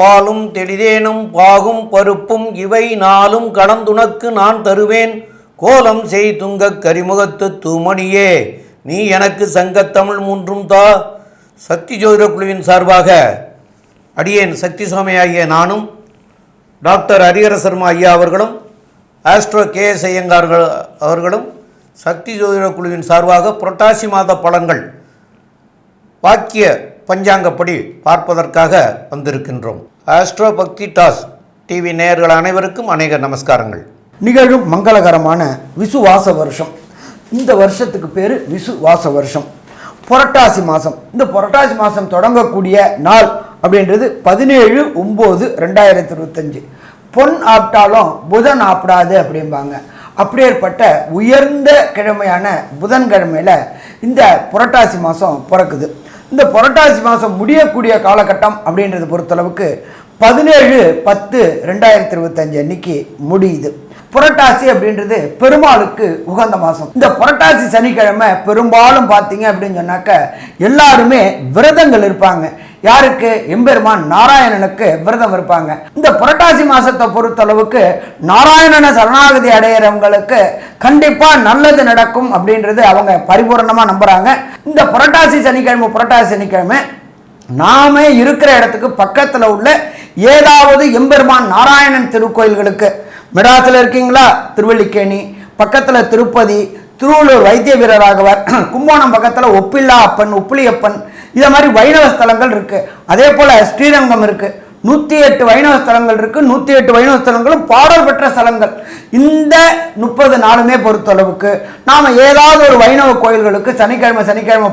பாலும் தெளிதேனும் பாகும் பருப்பும் இவை நாளும் கடந்துனக்கு நான் தருவேன். கோலம் செய் துங்கக் கரிமுகத்து தூமணியே நீ எனக்கு சங்கத்தமிழ் மூன்றும் தா. சக்தி ஜோதிட குழுவின் சார்பாக அடியேன் சக்தி சுவாமி ஆகிய நானும் டாக்டர் ஹரிஹர சர்மா ஐயா அவர்களும் ஆஸ்ட்ரோ கேஎஸ் ஐயங்கார் அவர்களும் சக்தி ஜோதிட குழுவின் சார்பாக புரட்டாசி மாத பலன்கள் வாக்கிய பஞ்சாங்கப்படி பார்ப்பதற்காக வந்திருக்கின்றோம். ஆஸ்ட்ரோ பக்தி டாஸ் டிவி நேயர்கள் அனைவருக்கும் அநேக நமஸ்காரங்கள். நிகழும் மங்களகரமான விசுவாச வருஷம். இந்த வருஷத்துக்கு பேர் விசுவாச வருஷம். புரட்டாசி மாதம். இந்த புரட்டாசி மாதம் தொடங்கக்கூடிய நாள் அப்படின்றது 17/9/2025. பொன் ஆப்டாலும் புதன் ஆப்டாது அப்படிம்பாங்க. அப்படியேற்பட்ட உயர்ந்த கிழமையான புதன்கிழமையில் இந்த புரட்டாசி மாதம் பிறக்குது. இந்த புரட்டாசி மாதம் முடியக்கூடிய காலகட்டம் அப்படின்றத பொறுத்தளவுக்கு 17/10/2025 அன்னைக்கு முடியுது. புரட்டாசி அப்படின்றது பெருமாளுக்கு உகந்த மாதம். இந்த புரட்டாசி சனிக்கிழமை பெரும்பாலும் பார்த்தீங்க அப்படின்னு சொன்னாக்க எல்லாருமே விரதங்கள் இருப்பாங்க. யாருக்கு? எம்பெருமான் நாராயணனுக்கு விரதம் இருப்பாங்க. இந்த புரட்டாசி மாசத்தை பொறுத்தளவுக்கு நாராயணனை சரணாகதி அடையிறவங்களுக்கு கண்டிப்பா நல்லது நடக்கும் அப்படின்றது அவங்க பரிபூர்ணமா நம்புறாங்க. இந்த புரட்டாசி சனிக்கிழமை நாம இருக்கிற இடத்துக்கு பக்கத்துல உள்ள ஏதாவது எம்பெருமான் நாராயணன் திருக்கோயில்களுக்கு, மெட்ராஸில் இருக்கீங்களா, திருவல்லிக்கேணி பக்கத்தில் திருப்பதி, திருவள்ளூர் வைத்திய வீரராகவர், கும்போணம் பக்கத்தில் ஒப்பில்லா அப்பன், உப்பிலியப்பன், இதை மாதிரி வைணவ ஸ்தலங்கள் இருக்குது. அதே போல் ஸ்ரீரங்கம் இருக்குது. 108 வைணவ ஸ்தலங்கள் இருக்குது. 108 வைணவ ஸ்தலங்களும் பாடல் பெற்ற ஸ்தலங்கள். இந்த 30 நாளுமே பொறுத்தளவுக்கு நாம் ஏதாவது ஒரு வைணவ கோயில்களுக்கு சனிக்கிழமை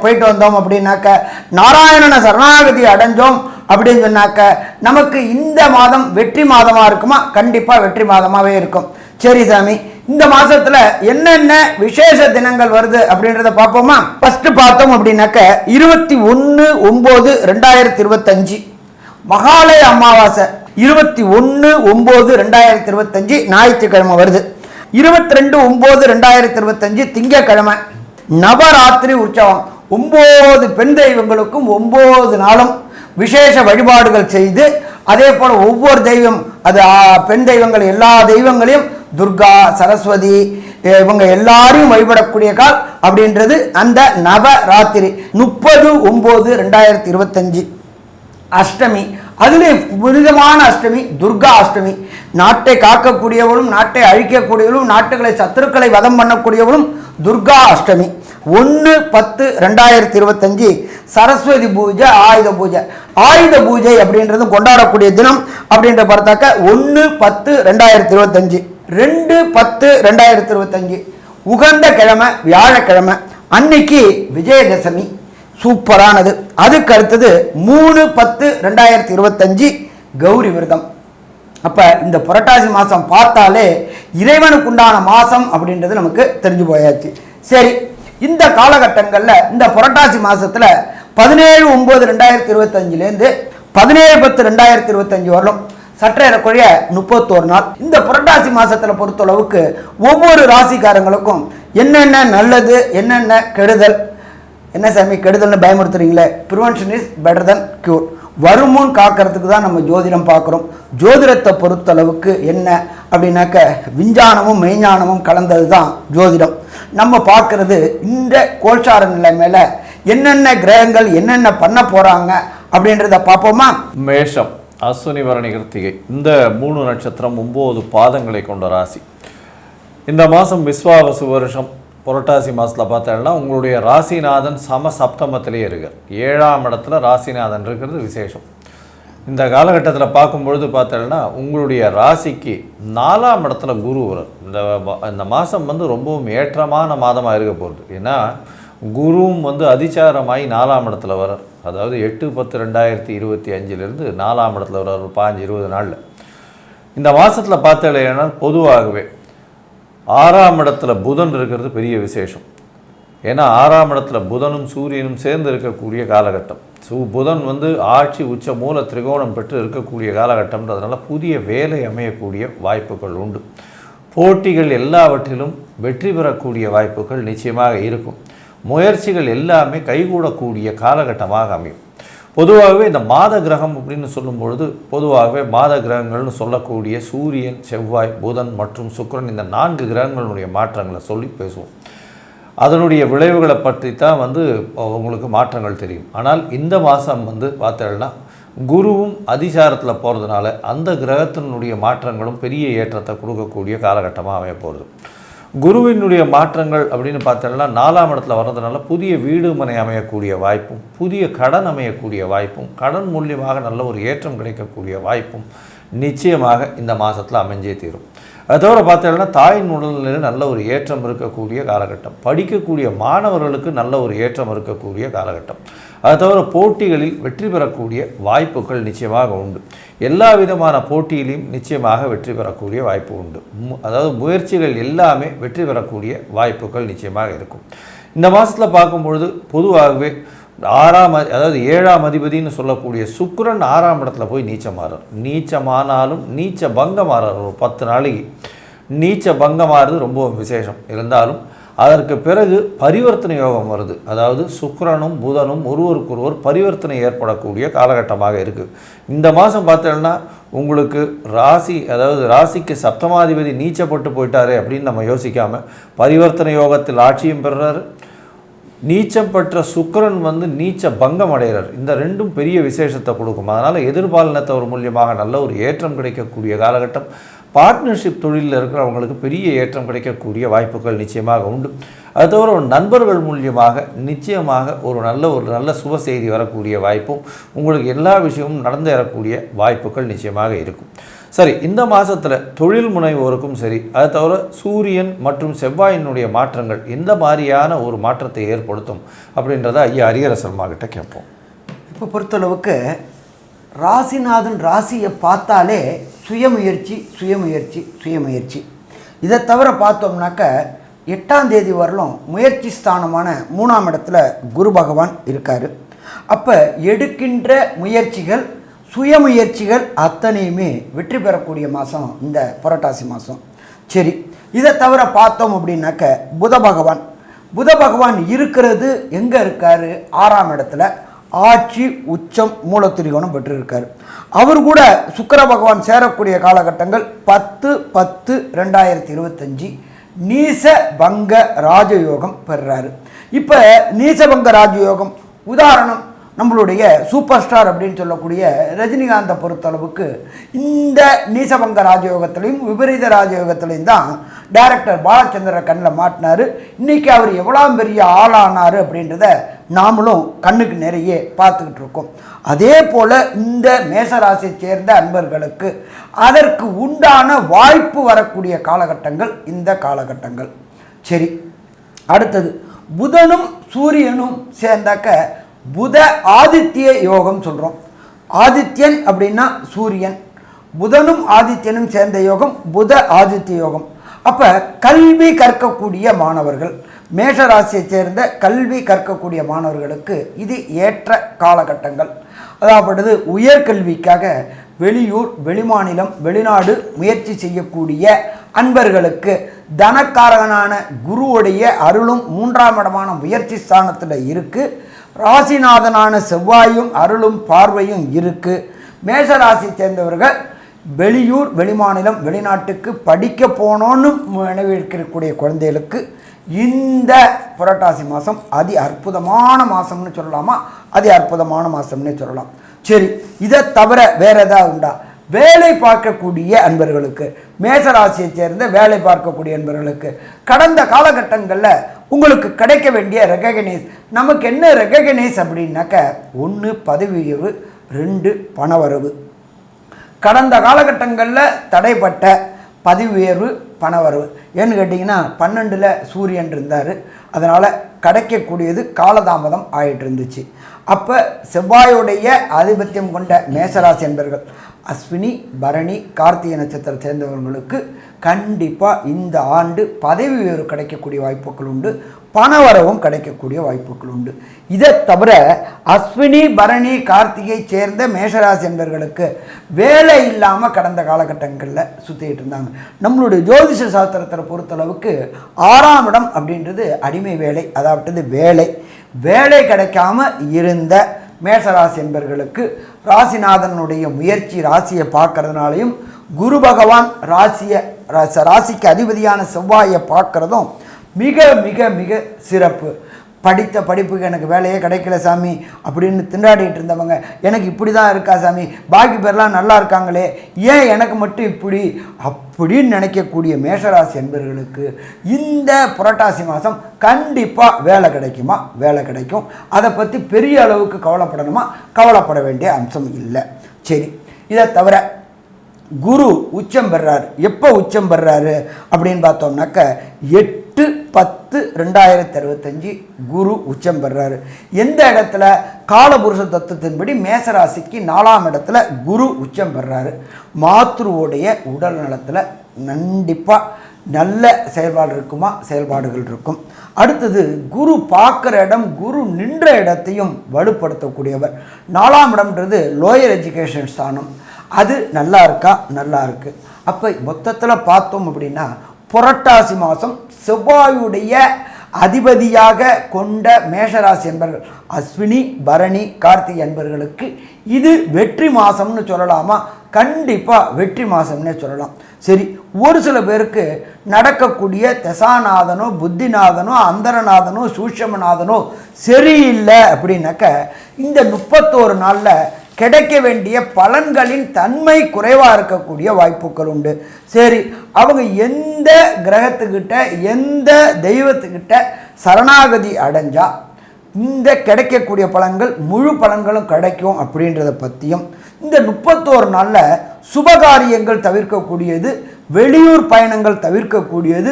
போயிட்டு வந்தோம் அப்படின்னாக்க, நாராயணனை சரணாகதி அடைஞ்சோம் அப்படின்னு சொன்னாக்க நமக்கு இந்த மாதம் வெற்றி மாதமாக இருக்குமா? கண்டிப்பாக வெற்றி மாதமாகவே இருக்கும். சரி சாமி, இந்த மாதத்தில் என்னென்ன விசேஷ தினங்கள் வருது அப்படின்றத பார்ப்போமா? ஃபஸ்ட்டு பார்த்தோம் அப்படின்னாக்க 21/9/2025 மகாலய அமாவாசை. 21/9/2025 ஞாயிற்றுக்கிழமை வருது. 22/9/2025 திங்கக்கிழமை. நவராத்திரி உற்சவம். 9 பெண் தெய்வங்களுக்கும் 9 நாளும் விசேஷ வழிபாடுகள் செய்து, அதே போல் ஒவ்வொரு தெய்வம், அது பெண் தெய்வங்கள் எல்லா தெய்வங்களையும் துர்கா, சரஸ்வதி இவங்க எல்லாரையும் வழிபடக்கூடிய கால் அப்படின்றது அந்த நவராத்திரி. 30/9/2025 அஷ்டமி. அதிலே புனிதமான அஷ்டமி துர்கா அஷ்டமி. நாட்டை காக்கக்கூடியவளும் நாட்டை அழிக்கக்கூடியவளும் நாட்டுகளை சத்துருக்களை வதம் பண்ணக்கூடியவளும் துர்கா அஷ்டமி. 1/10/2025 சரஸ்வதி பூஜை, ஆயுத பூஜை. ஆயுத பூஜை அப்படின்றது கொண்டாடக்கூடிய தினம் அப்படின்ற பார்த்தாக்க 1/10/2025. 2/10/2025 உகந்த கிழமை வியாழக்கிழமை. அன்னைக்கு விஜயதசமி சூப்பரானது. அதுக்கு அடுத்தது 3/10/2025 கௌரி விரதம். அப்போ இந்த புரட்டாசி மாதம் பார்த்தாலே இறைவனுக்குண்டான மாதம் அப்படின்றது நமக்கு தெரிஞ்சு போயாச்சு. சரி, இந்த காலகட்டங்களில் இந்த புரட்டாசி மாதத்தில் 17/9/2025 17/10/2025 வரலும் சற்றேறக்குறைய 31 நாள். இந்த புரட்டாசி மாதத்தில் பொறுத்தளவுக்கு ஒவ்வொரு ராசிக்காரங்களுக்கும் என்னென்ன நல்லது என்னென்ன கெடுதல். என்ன சாமி கெடுதல்னு பயமுறுத்துறீங்களே? Prevention is better than cure. வருமுன் காக்கிறதுக்கு தான் நம்ம ஜோதிடம் பார்க்குறோம். ஜோதிடத்தை பொறுத்தளவுக்கு என்ன அப்படின்னாக்க விஞ்ஞானமும் மெய்ஞானமும் கலந்தது தான் ஜோதிடம். நம்ம பார்க்கறது இந்த கோல்சார நிலை மேலே என்னென்ன கிரகங்கள் என்னென்ன பண்ண போகிறாங்க அப்படின்றத பார்ப்போமா? மேஷம், அஸ்வினி பரணி கிருத்திகை, இந்த 3 நட்சத்திரம் 9 பாதங்களை கொண்ட ராசி. இந்த மாதம் விஸ்வாவசு வருஷம் புரட்டாசி மாதத்தில் பார்த்தோம்னா உங்களுடைய ராசிநாதன் சப்தமத்திலே இருக்கார். 7ஆம் இடத்துல ராசிநாதன் இருக்கிறது விசேஷம். இந்த காலகட்டத்தில் பார்க்கும்பொழுது பார்த்தோம்னா உங்களுடைய ராசிக்கு 4ஆம் இடத்துல குரு வரும். இந்த மாதம் ரொம்பவும் ஏற்றமான மாதமாக இருக்க போகுது. ஏன்னா குருவும் அதிச்சாரமாகி 4ஆம் இடத்துல வரார். அதாவது 8/10/2025 4ஆம் இடத்துல வரார். ஒரு 15-20 நாளில். இந்த மாதத்தில் பார்த்தீங்கன்னா பொதுவாகவே 6ஆம் இடத்துல புதன் இருக்கிறது பெரிய விசேஷம். ஏன்னா 6ஆம் இடத்துல புதனும் சூரியனும் சேர்ந்து இருக்கக்கூடிய காலகட்டம். புதன் ஆட்சி உச்ச மூல திரிகோணம் பெற்று இருக்கக்கூடிய காலகட்டம்ன்றதுனால புதிய வேலை அமையக்கூடிய வாய்ப்புகள் உண்டு. போட்டிகள் எல்லாவற்றிலும் வெற்றி பெறக்கூடிய வாய்ப்புகள் நிச்சயமாக இருக்கும். முயற்சிகள் எல்லாமே கைகூடக்கூடிய காலகட்டமாக அமையும். பொதுவாகவே இந்த மாத கிரகம் அப்படின்னு சொல்லும் பொழுது பொதுவாகவே மாத கிரகங்கள்னு சொல்லக்கூடிய சூரியன், செவ்வாய், புதன் மற்றும் சுக்கிரன் இந்த 4 கிரகங்களுடைய மாற்றங்களை சொல்லி பேசுவோம். அதனுடைய விளைவுகளை பற்றி தான் உங்களுக்கு மாற்றங்கள் தெரியும். ஆனால் இந்த மாதம் பார்த்தீங்கன்னா குருவும் அதிசாரத்தில் போகிறதுனால அந்த கிரகத்தினுடைய மாற்றங்களும் பெரிய ஏற்றத்தை கொடுக்கக்கூடிய காலகட்டமாக அமைய போகிறது. குருவினுடைய மாற்றங்கள் அப்படின்னு பார்த்தோம்னா 4ஆம் இடத்துல வர்றதுனால புதிய வீடு மனை அமையக்கூடிய வாய்ப்பும், புதிய கடன் அமையக்கூடிய வாய்ப்பும், கடன் மூலியமாக நல்ல ஒரு ஏற்றம் கிடைக்கக்கூடிய வாய்ப்பும் நிச்சயமாக இந்த மாதத்தில் அமைஞ்சே தீரும். அது தவிர பார்த்தோம்னா தாயின் உடல்நிலையில் நல்ல ஒரு ஏற்றம் இருக்கக்கூடிய காலகட்டம், படிக்கக்கூடிய மாணவர்களுக்கு நல்ல ஒரு ஏற்றம் இருக்கக்கூடிய காலகட்டம். அது தவிர போட்டிகளில் வெற்றி பெறக்கூடிய வாய்ப்புகள் நிச்சயமாக உண்டு. எல்லா விதமான போட்டியிலையும் நிச்சயமாக வெற்றி பெறக்கூடிய வாய்ப்பு உண்டு. அதாவது முயற்சிகள் எல்லாமே வெற்றி பெறக்கூடிய வாய்ப்புகள் நிச்சயமாக இருக்கும். இந்த மாதத்தில் பார்க்கும்பொழுது பொதுவாகவே 7ஆம் அதிபதினு சொல்லக்கூடிய சுக்கிரன் 6ஆம் இடத்துல போய் நீச்சமாறார். நீச்சமானாலும் நீச்ச பங்கமாறார். ஒரு 10 நாளைக்கு நீச்ச பங்கமாறுறது ரொம்ப விசேஷம். இருந்தாலும் அதற்கு பிறகு பரிவர்த்தனை யோகம் வருது. அதாவது சுக்கிரனும் புதனும் ஒருவருக்கொருவர் பரிவர்த்தனை ஏற்படக்கூடிய காலகட்டமாக இருக்குது. இந்த மாதம் பார்த்தோம்னா உங்களுக்கு ராசிக்கு சப்தமாதிபதி நீச்சப்பட்டு போயிட்டாரு அப்படின்னு நம்ம யோசிக்காமல் பரிவர்த்தனை யோகத்தில் ஆட்சியும் பெறுறாரு. நீச்சம் பெற்ற சுக்கிரன் நீச்ச பங்கம் அடைகிறார். இந்த 2ம் பெரிய விசேஷத்தை கொடுக்கும். அதனால் எதிர்பாலினத்தவர் மூலியமாக நல்ல ஒரு ஏற்றம் கிடைக்கக்கூடிய காலகட்டம். பார்ட்னர்ஷிப் தொழிலில் இருக்கிறவங்களுக்கு பெரிய ஏற்றம் கிடைக்கக்கூடிய வாய்ப்புகள் நிச்சயமாக உண்டு. அது தவிர நண்பர்கள் மூலியமாக நிச்சயமாக ஒரு நல்ல சுப செய்தி வரக்கூடிய வாய்ப்பும், உங்களுக்கு எல்லா விஷயமும் நடந்தேறக்கூடிய வாய்ப்புகள் நிச்சயமாக இருக்கும். சரி, இந்த மாதத்தில் தொழில் முனைவோருக்கும் சரி, அது தவிர சூரியன் மற்றும் செவ்வாயினுடைய மாற்றங்கள் எந்த மாதிரியான ஒரு மாற்றத்தை ஏற்படுத்தும் அப்படின்றத ஐயா ஹரிஹரசர்மா கிட்ட கேட்போம். இப்போ பொறுத்தளவுக்கு ராசிநாதன் ராசியை பார்த்தாலே சுயமுயற்சி. இதை தவிர பார்த்தோம்னாக்க 8ஆம் தேதி வரலும் முயற்சி ஸ்தானமான 3ஆம் இடத்துல குரு பகவான் இருக்கார். அப்போ எடுக்கின்ற முயற்சிகள், சுயமுயற்சிகள் அத்தனையுமே வெற்றி பெறக்கூடிய மாதம் இந்த புரட்டாசி மாதம். சரி, இதை தவிர பார்த்தோம் அப்படின்னாக்க புத பகவான் இருக்கிறது எங்கே இருக்கார்? 6ஆம் இடத்துல ஆட்சி உச்சம் மூலத்திரிகோணம் பெற்றிருக்கார். அவர் கூட சுக்கிர பகவான் சேரக்கூடிய காலகட்டங்கள் 10/10/2025 நீச பங்க ராஜயோகம் பெறுறாரு. இப்போ நீசபங்க ராஜயோகம் உதாரணம் நம்மளுடைய சூப்பர் ஸ்டார் அப்படின்னு சொல்லக்கூடிய ரஜினிகாந்தை பொறுத்தளவுக்கு இந்த நீசபங்க ராஜயோகத்திலையும் விபரீத ராஜயோகத்திலையும் தான் டைரக்டர் பாலச்சந்திர கண்ணில் மாட்டினார். இன்றைக்கி அவர் எவ்வளோ பெரிய ஆளானார் அப்படின்றத நாமளும் கண்ணுக்கு நிறைய பார்த்துக்கிட்டு இருக்கோம். அதே போல் இந்த மேசராசியை சேர்ந்த அன்பர்களுக்கு அதற்கு உண்டான வாய்ப்பு வரக்கூடிய காலகட்டங்கள் இந்த காலகட்டங்கள். சரி, அடுத்தது புதனும் சூரியனும் சேர்ந்தாக்க புத ஆதித்ய யோகம் சொல்கிறோம். ஆதித்யன் அப்படின்னா சூரியன், புதனும் ஆதித்யனும் சேர்ந்த யோகம் புத ஆதித்ய யோகம். அப்போ கல்வி கற்கக்கூடிய மாணவர்கள், மேஷராசியை சேர்ந்த கல்வி கற்கக்கூடிய மாணவர்களுக்கு இது ஏற்ற காலகட்டங்கள். அதாவது உயர்கல்விக்காக வெளியூர், வெளிமாநிலம், வெளிநாடு முயற்சி செய்யக்கூடிய அன்பர்களுக்கு தனக்காரகனான குருவுடைய அருளும் 3ஆம் இடமான முயற்சி ஸ்தானத்தில் இருக்குது. ராசிநாதனான செவ்வாயும் அருளும் பார்வையும் இருக்குது. மேஷராசியை சேர்ந்தவர்கள் வெளியூர், வெளிமாநிலம், வெளிநாட்டுக்கு படிக்க போனோன்னு நினைவிருக்கக்கூடிய குழந்தைகளுக்கு இந்த புரட்டாசி மாதம் அதி அற்புதமான மாதம்னு சொல்லலாமா? அதி அற்புதமான மாதம்னே சொல்லலாம். சரி, இதை தவிர வேறு ஏதாவது உண்டா? வேலை பார்க்கக்கூடிய அன்பர்களுக்கு, மேசராசியை சேர்ந்த வேலை பார்க்கக்கூடிய அன்பர்களுக்கு கடந்த காலகட்டங்களில் உங்களுக்கு கிடைக்க வேண்டிய ரெகக்னைஸ், நமக்கு என்ன ரெகக்னைஸ் அப்படின்னாக்க 1 பதவி உயர்வு, 2 பணவரவு. கடந்த காலகட்டங்களில் தடைப்பட்ட பதவி உயர்வு, பணவரவு ஏன்னு கேட்டிங்கன்னா 12ல் சூரியன் இருந்தார். அதனால் கிடைக்கக்கூடியது காலதாமதம் ஆகிட்டு இருந்துச்சு. அப்போ செவ்வாயுடைய ஆதிபத்தியம் கொண்ட மேசராசி என்பர்கள் அஸ்வினி, பரணி, கார்த்திகை நட்சத்திரம் சேர்ந்தவர்களுக்கு கண்டிப்பாக இந்த ஆண்டு பதவி உயர்வு கிடைக்கக்கூடிய வாய்ப்புகள் உண்டு, பணவரவும் கிடைக்கக்கூடிய வாய்ப்புகள் உண்டு. இதை தவிர அஸ்வினி, பரணி, கார்த்திகை சேர்ந்த மேஷராசி என்பவர்களுக்கு வேலை இல்லாமல் கடந்த காலகட்டங்களில் சுற்றிக்கிட்டு இருந்தாங்க. நம்மளுடைய ஜோதிஷ சாஸ்திரத்தை பொறுத்தளவுக்கு 6ஆம் இடம் அப்படின்றது அடிமை வேலை, அதாவது வேலை கிடைக்காம இருந்த மேஷராசி என்பர்களுக்கு ராசிநாதனுடைய முயற்சி ராசியை பார்க்கறதுனாலையும் குரு பகவான் ராசிக்கு அதிபதியான செவ்வாயை பார்க்குறதும் மிக மிக மிக சிறப்பு. படித்த படிப்புக்கு எனக்கு வேலையே கிடைக்கல சாமி அப்படின்னு திண்டாடிட்டு இருந்தவங்க எனக்கு இப்படி தான் இருக்கா சாமி, பாக்கி பேர்லாம் நல்லா இருக்காங்களே, ஏன் எனக்கு மட்டும் இப்படி அப்படின்னு நினைக்கக்கூடிய மேஷராசி என்பவர்களுக்கு இந்த புரட்டாசி மாதம் கண்டிப்பாக வேலை கிடைக்குமா? வேலை கிடைக்கும். அதை பற்றி பெரிய அளவுக்கு கவலைப்படணுமா? கவலைப்பட வேண்டிய அம்சம் இல்லை. சரி, இதை தவிர குரு உச்சம் பெறாரு. எப்போ உச்சம் பெறாரு அப்படின்னு பார்த்தோம்னாக்க 8/10/2025 குரு உச்சம் பெறாரு. எந்த இடத்துல? காலபுருஷ தத்துவத்தின்படி மேசராசிக்கு 4ஆம் இடத்துல குரு உச்சம் பெறாரு. மாத்ருவோடைய உடல் நலத்தில் கண்டிப்பாக நல்ல செயல்பாடு இருக்குமா? செயல்பாடுகள் இருக்கும். அடுத்தது குரு பார்க்குற இடம், குரு நின்ற இடத்தையும் வலுப்படுத்தக்கூடியவர். 4ஆம் இடம்ன்றது லோயர் எஜுகேஷன் ஸ்தானம். அது நல்லா இருக்கா? நல்லா இருக்குது. அப்போ மொத்தத்தில் பார்த்தோம் அப்படின்னா புரட்டாசி மாதம் செவ்வாயுடைய அதிபதியாக கொண்ட மேஷராசி என்பர்கள் அஸ்வினி பரணி கார்த்திகை என்பவர்களுக்கு இது வெற்றி மாதம்னு சொல்லலாமா? கண்டிப்பாக வெற்றி மாதம்னே சொல்லலாம். சரி, ஒரு சில பேருக்கு நடக்கக்கூடிய தசாநாதனோ புத்திநாதனோ அந்தரநாதனோ சூட்சமநாதனோ சரியில்லை அப்படின்னாக்க இந்த 31 நாளில் கிடைக்க வேண்டிய பலன்களின் தன்மை குறைவாக இருக்கக்கூடிய வாய்ப்புகள் உண்டு. சரி, அவங்க எந்த கிரகத்துக்கிட்ட எந்த தெய்வத்துக்கிட்ட சரணாகதி அடைஞ்சால் இந்த கிடைக்கக்கூடிய பலன்கள் முழு பலன்களும் கிடைக்கும் அப்படின்றத பற்றியும், இந்த 31 நாளில் சுபகாரியங்கள் தவிர்க்கக்கூடியது, வெளியூர் பயணங்கள் தவிர்க்கக்கூடியது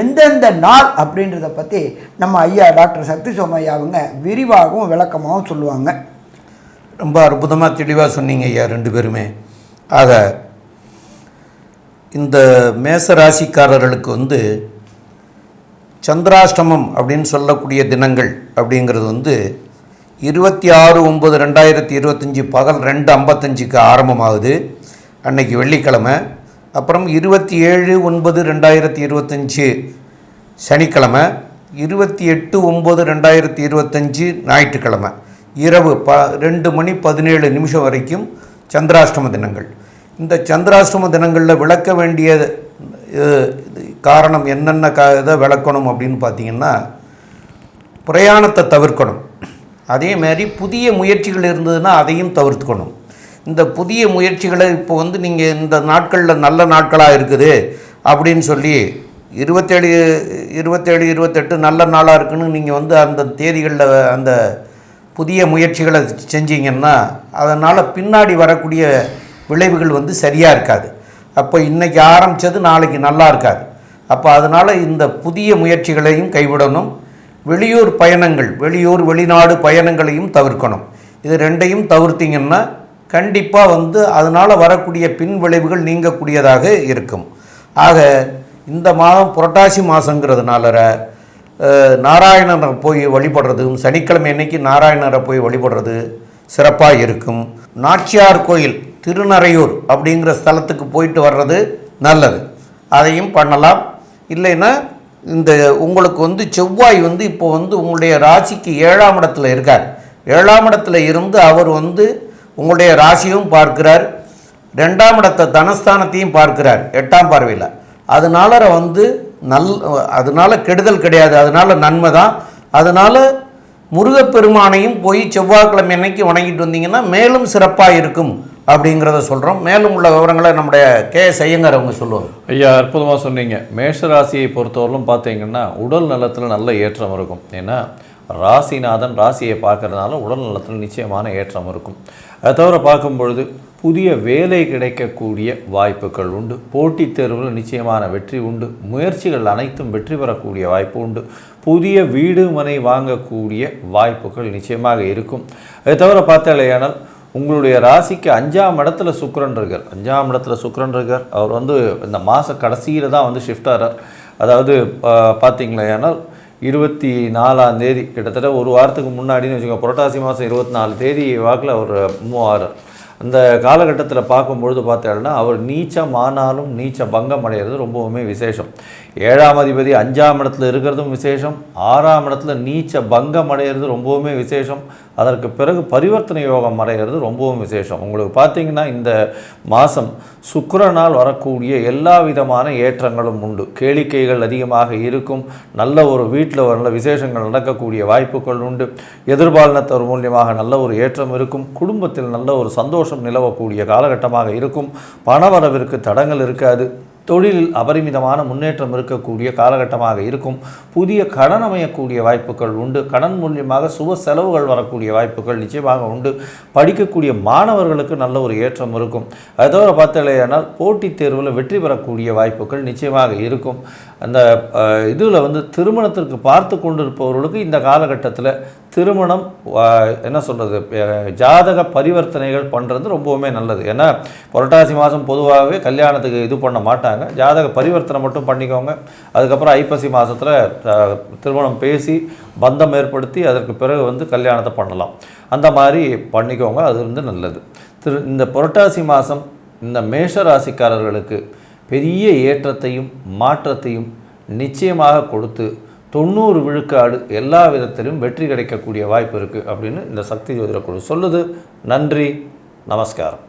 எந்தெந்த நாள் அப்படின்றத பற்றி நம்ம ஐயா டாக்டர் சக்தி சோமையா அவங்க விரிவாகவும் விளக்கமாகவும் சொல்லுவாங்க. ரொம்ப அற்புதமாக தெளிவாக சொன்னீங்க ஐயா ரெண்டு பேருமே. ஆக இந்த மேச ராசிக்காரர்களுக்கு சந்திராஷ்டமம் அப்படின்னு சொல்லக்கூடிய தினங்கள் அப்படிங்கிறது 26/9/2025 பகல் 2:55 ஆரம்பமாகுது. அன்னைக்கு வெள்ளிக்கிழமை. அப்புறம் 27/9/2025 சனிக்கிழமை, 28/9/2025 ஞாயிற்றுக்கிழமை இரவு 2:17 வரைக்கும் சந்திராஷ்டம தினங்கள். இந்த சந்திராஷ்டம தினங்களில் விளக்க வேண்டிய காரணம் என்னென்ன இதை விளக்கணும் அப்படின்னு பார்த்தீங்கன்னா, பிரயாணத்தை தவிர்க்கணும். அதே மாதிரி புதிய முயற்சிகள் இருந்ததுன்னா அதையும் தவிர்த்துக்கணும். இந்த புதிய முயற்சிகளை இப்போ நீங்கள் இந்த நாட்களில் நல்ல நாட்களாக இருக்குது அப்படின்னு சொல்லி 27, 28 நல்ல நாளாக இருக்குன்னு நீங்கள் அந்த தேதிகளில் அந்த புதிய முயற்சிகளை செஞ்சீங்கன்னா அதனால் பின்னாடி வரக்கூடிய விளைவுகள் சரியாக இருக்காது. அப்போ இன்றைக்கி ஆரம்பித்தது நாளைக்கு நல்லா இருக்காது. அப்போ அதனால் இந்த புதிய முயற்சிகளையும் கைவிடணும். வெளியூர் பயணங்கள், வெளிநாடு பயணங்களையும் தவிர்க்கணும். இது ரெண்டையும் தவிர்த்திங்கன்னா கண்டிப்பாக அதனால் வரக்கூடிய பின் விளைவுகள் நீங்கக்கூடியதாக இருக்கும். ஆக இந்த மாதம் புரட்டாசி மாதங்கிறதுனால நாராயணரை போய் வழிபடுறதும், சனிக்கிழமை அன்னைக்கு நாராயணரை போய் வழிபடுறது சிறப்பாக இருக்கும். நாச்சியார் கோயில் திருநறையூர் அப்படிங்கிற ஸ்தலத்துக்கு போயிட்டு வர்றது நல்லது. அதையும் பண்ணலாம். இல்லைன்னா இந்த உங்களுக்கு செவ்வாய் இப்போ உங்களுடைய ராசிக்கு 7ஆம் இடத்துல இருக்கார். 7ஆம் இடத்துல இருந்து அவர் உங்களுடைய ராசியும் பார்க்கிறார், 2ஆம் இடத்தை தனஸ்தானத்தையும் பார்க்கிறார் 8ஆம் பார்வையில். அதனால அதனால் கெடுதல் கிடையாது, அதனால் நன்மை தான். அதனால் முருகப்பெருமானையும் போய் செவ்வாய்க்கிழமை அன்னைக்கு வணங்கிட்டு வந்தீங்கன்னா மேலும் சிறப்பாக இருக்கும் அப்படிங்கிறத சொல்கிறோம். மேலும் உள்ள விவரங்களை நம்முடைய KS ஐயங்கார் அவங்க சொல்லுவாங்க. ஐயா, அற்புதமாக சொன்னீங்க. மேஷராசியை பொறுத்தவரையிலும் பார்த்தீங்கன்னா உடல் நலத்தில் நல்ல ஏற்றம் இருக்கும். ஏன்னா ராசிநாதன் ராசியை பார்க்கறதுனால உடல் நலத்தில் நிச்சயமான ஏற்றம் இருக்கும். அதை தவிர பார்க்கும் பொழுது புதிய வேலை கிடைக்கக்கூடிய வாய்ப்புகள் உண்டு. போட்டித் தேர்வில் நிச்சயமான வெற்றி உண்டு. முயற்சிகள் அனைத்தும் வெற்றி பெறக்கூடிய வாய்ப்பு உண்டு. புதிய வீடு மனை வாங்கக்கூடிய வாய்ப்புகள் நிச்சயமாக இருக்கும். அதை தவிர பார்த்தாலேயானால் உங்களுடைய ராசிக்கு 5ஆம் இடத்துல சுக்கிரன் இருக்கார். 5ஆம் இடத்துல சுக்கிரன் இருக்கார். அவர் இந்த மாத கடைசியில் தான் ஷிஃப்ட் ஆகிறார். அதாவது பார்த்தீங்களேனால் 24ஆம் தேதி, கிட்டத்தட்ட ஒரு வாரத்துக்கு முன்னாடின்னு வச்சுக்கோங்க, புரட்டாசி மாதம் 24 தேதி வாக்கில் அவர் மூவ் ஆகிறார். அந்த காலகட்டத்தில் பார்க்கும்பொழுது பார்த்தீங்கன்னா அவர் நீச்சமானாலும் நீச்ச பங்கம் அடைகிறது ரொம்பவுமே விசேஷம். 7ஆம் அதிபதி 5ஆம் இடத்துல இருக்கிறதும் விசேஷம், 6ஆம் இடத்துல நீச்ச பங்கம் அடைகிறது ரொம்பவுமே விசேஷம், அதற்கு பிறகு பரிவர்த்தனை யோகம் அடைகிறது ரொம்பவும் விசேஷம். உங்களுக்கு பார்த்தீங்கன்னா இந்த மாதம் சுக்கிரனால் வரக்கூடிய எல்லா விதமான ஏற்றங்களும் உண்டு. கேளிக்கைகள் அதிகமாக இருக்கும், நல்ல ஒரு வீட்டில் நல்ல விசேஷங்கள் நடக்கக்கூடிய வாய்ப்புகள் உண்டு, எதிர்பாலினத்தவர் மூலியமாக நல்ல ஒரு ஏற்றம் இருக்கும், குடும்பத்தில் நல்ல ஒரு சந்தோஷம் நிலவக்கூடிய காலகட்டமாக இருக்கும், பணவரவிற்கு தடங்கள் இருக்காது, தொழிலில் அபரிமிதமான முன்னேற்றம் இருக்கக்கூடிய காலகட்டமாக இருக்கும், புதிய கடன் அமையக்கூடிய வாய்ப்புகள் உண்டு, கடன் மூலியமாக சுப செலவுகள் வரக்கூடிய வாய்ப்புகள் நிச்சயமாக உண்டு, படிக்கக்கூடிய மாணவர்களுக்கு நல்ல ஒரு ஏற்றம் இருக்கும். அதை தவிர பார்த்தீங்கன்னா போட்டித் தேர்வில் வெற்றி பெறக்கூடிய வாய்ப்புகள் நிச்சயமாக இருக்கும். அந்த இதில் திருமணத்திற்கு பார்த்து கொண்டிருப்பவர்களுக்கு இந்த காலகட்டத்தில் திருமணம் என்ன சொல்கிறது, ஜாதக பரிவர்த்தனைகள் பண்ணுறது ரொம்பவுமே நல்லது. ஏன்னா புரட்டாசி மாதம் பொதுவாகவே கல்யாணத்துக்கு இது பண்ண மாட்டாங்க, ஜாதக பரிவர்த்தனை மட்டும் பண்ணிக்கோங்க. அதுக்கப்புறம் ஐப்பசி மாதத்தில் திருமணம் பேசி பந்தம் ஏற்படுத்தி அதற்கு பிறகு கல்யாணத்தை பண்ணலாம். அந்த மாதிரி பண்ணிக்கோங்க, அது நல்லது. இந்த புரட்டாசி மாதம் இந்த மேஷ ராசிக்காரர்களுக்கு பெரிய ஏற்றத்தையும் மாற்றத்தையும் நிச்சயமாக கொடுத்து 90 விழுக்காடு எல்லா விதத்திலும் வெற்றி கிடைக்கக்கூடிய வாய்ப்பு இருக்குது அப்படின்னு இந்த சக்தி ஜோதிட குழு சொல்லுது. நன்றி, நமஸ்காரம்.